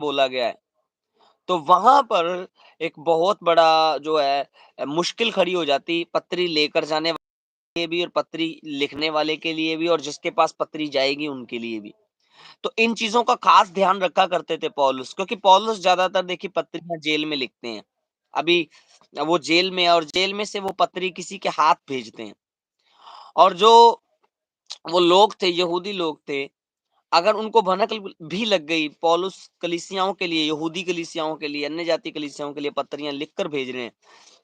बोला गया है। तो वहाँ पर एक बहुत बड़ा जो है मुश्किल खड़ी हो जाती पत्री लेकर जाने वाले के लिए भी और पत्री लिखने वाले के लिए भी और जिसके पास पत्री जाएगी उनके लिए भी। तो इन चीज़ों का ख़ास ध्यान रखा करते थे पौलुस क्योंकि पौलुस ज़्यादातर देखिए पत्रियाँ जेल में लिखते हैं। अभी वो जेल में है और जेल में से वो पत्री किसी के हाथ भेजते हैं। और जो वो लोग थे, यहूदी लोग थे, अगर उनको भनक भी लग गई पौलुस कलीसियाओं के लिए, यहूदी कलीसियाओं के लिए, अन्य जाति कलीसियाओं के लिए पत्रियाँ लिख कर भेज रहे हैं।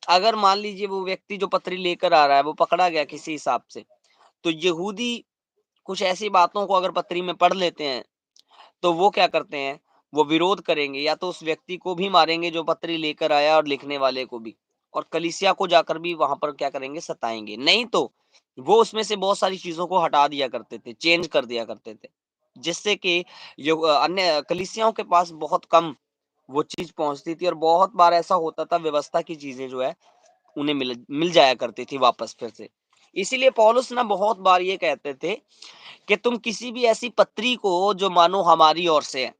अगर मान लीजिए वो व्यक्ति जो पत्री लेकर आ रहा है, वो पकड़ा गया किसी हिसाब से, तो यहूदी कुछ ऐसी बातों को अगर पत्री में पढ़ लेते हैं, तो वो क्या करते हैं, वो विरोध करेंगे या तो उस व्यक्ति को भी मारेंगे जो पत्री लेकर आया और लिखने वाले को भी और कलीसिया को जाकर भी वहां पर क्या करेंगे, सताएंगे। नहीं तो वो उसमें से बहुत सारी चीजों को हटा दिया करते थे, चेंज कर दिया करते थे, जिससे कि जो अन्य कलीसियाओं के पास बहुत कम वो चीज पहुंचती थी और बहुत बार ऐसा होता था व्यवस्था की चीजें जो है उन्हें मिल मिल जाया करती थी वापस फिर से। इसीलिए पौलुस ना बहुत बार ये कहते थे कि तुम किसी भी ऐसी पत्री को जो मानो हमारी ओर से है।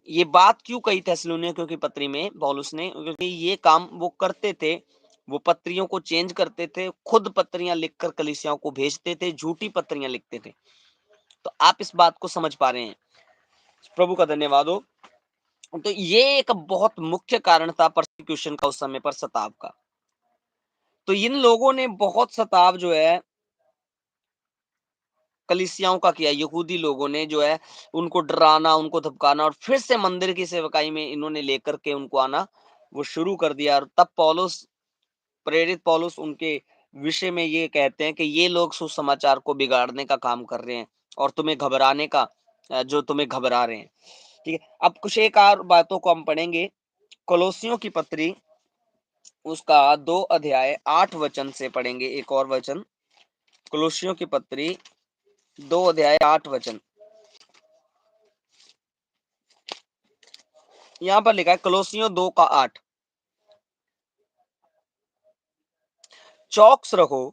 ये बात क्यों कही थिस्सलुनीकियों की पत्री में पौलुस ने, क्योंकि ये काम वो करते थे। वो पत्रियों को चेंज करते थे, खुद पत्रियां लिखकर कलीसियाओं को भेजते थे, झूठी पत्रियां लिखते थे। तो आप इस बात को समझ पा रहे हैं। प्रभु का धन्यवाद हो। तो ये एक बहुत मुख्य कारण था परसिक्यूशन का उस समय पर, सताव का। तो इन लोगों ने बहुत सताव जो है कलीसियाओं का किया, यहूदी लोगों ने जो है उनको डराना, उनको धमकाना और फिर से मंदिर की सेवकाई में इन्होंने लेकर के उनको आना वो शुरू कर दिया। और तब पौलुस, प्रेरित पौलुस उनके विषय में ये कहते हैं कि ये लोग सुसमाचार को बिगाड़ने का काम कर रहे हैं और तुम्हें घबराने का, जो तुम्हें घबरा रहे हैं। ठीक है, अब कुछ एक और बातों को हम पढ़ेंगे। कोलोसियों की पत्री उसका 2 अध्याय 8 वचन से पढ़ेंगे एक और वचन। कोलोसियों की पत्री 2 अध्याय 8 वचन। यहाँ पर लिखा है कोलोसियों 2 का 8, चौकस रहो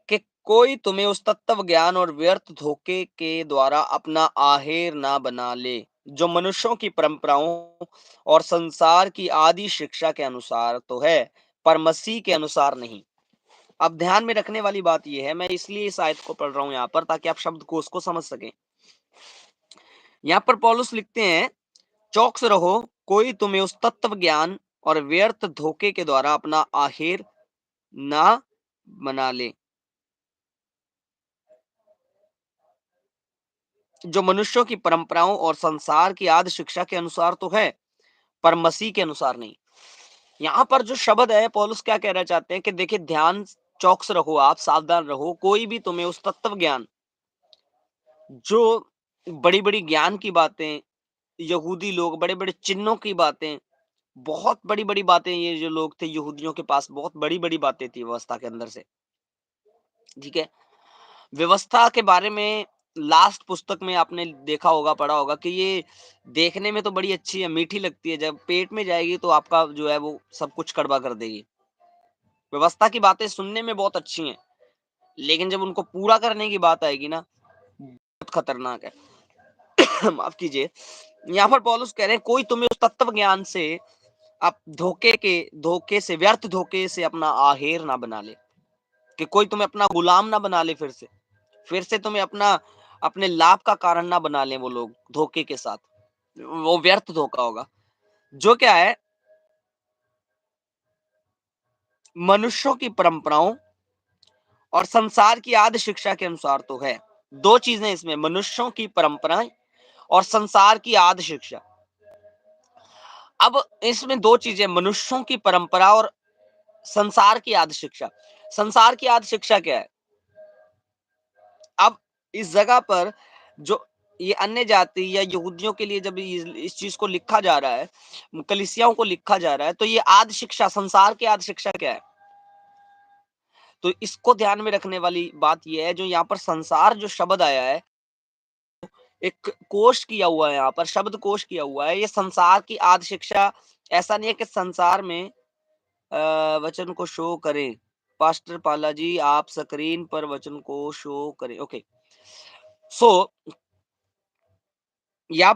कि कोई तुम्हें उस तत्व ज्ञान और व्यर्थ धोखे के द्वारा अपना आहेर ना बना ले, जो मनुष्यों की परंपराओं और संसार की आदि शिक्षा के अनुसार तो है, पर मसीह के अनुसार नहीं। अब ध्यान में रखने वाली बात यह है, मैं इसलिए इस आयत को पढ़ रहा हूं यहाँ पर ताकि आप शब्दकोश को समझ सकें। यहाँ पर पौलुस लिखते हैं, चौकस रहो कोई तुम्हें उस तत्व ज्ञान और व्यर्थ धोखे के द्वारा अपना आहेर ना बना ले, जो मनुष्यों की परंपराओं और संसार की आदि शिक्षा के अनुसार तो है, पर मसीह के अनुसार नहीं। यहाँ पर जो शब्द है, पौलुस क्या कहना चाहते हैं कि देखिए, ध्यान, चौकस रहो, आप सावधान रहो, कोई भी तुम्हें उस तत्व ज्ञान, जो बड़ी बड़ी ज्ञान की बातें, यहूदी लोग बड़े बड़े चिन्हों की बातें, बहुत बड़ी बड़ी बातें, ये जो लोग थे यहूदियों के पास बहुत बड़ी बड़ी बातें थी व्यवस्था के अंदर से। ठीक है, व्यवस्था के बारे में लास्ट पुस्तक में आपने देखा होगा, पढ़ा होगा कि ये देखने में तो बड़ी अच्छी है, मीठी लगती है, जब पेट में जाएगी तो आपका जो है वो सब कुछ कड़वा कर देगी। व्यवस्था की बातें सुनने में बहुत अच्छी हैं, लेकिन जब उनको पूरा करने की बात आएगी ना, बहुत खतरनाक है। माफ कीजिए। यहाँ पर पौलुस कह रहे हैं, कोई तुम्हें उस तत्व ज्ञान से, आप धोखे से, व्यर्थ धोखे से अपना आहेर ना बना ले, कि कोई तुम्हें अपना गुलाम ना बना ले, फिर से तुम्हें अपना, अपने लाभ का कारण ना बना ले वो लोग धोखे के साथ। वो व्यर्थ धोखा होगा, जो क्या है, मनुष्यों की परंपराओं और संसार की आदि शिक्षा के अनुसार तो है। दो चीजें इसमें, मनुष्यों की परंपराएं और संसार की आदि शिक्षा। अब इसमें दो चीजें, मनुष्यों की परंपरा और संसार की आदि शिक्षा। संसार की आदि शिक्षा क्या है? अब इस जगह पर जो ये अन्य जाति या यहूदियों के लिए जब इस चीज को लिखा जा रहा है, कलीसियाओं को लिखा जा रहा है, तो ये आदि शिक्षा, संसार की आदि शिक्षा क्या है? तो इसको ध्यान में रखने वाली बात यह है, जो यहाँ पर संसार जो शब्द आया है, एक कोश किया हुआ है, यहाँ पर शब्द कोश किया हुआ है, ये संसार की आदि शिक्षा। ऐसा नहीं है कि संसार में वचन को शो करें। पास्टर पाला जी, आप स्क्रीन पर वचन को शो करें। ओके, सो या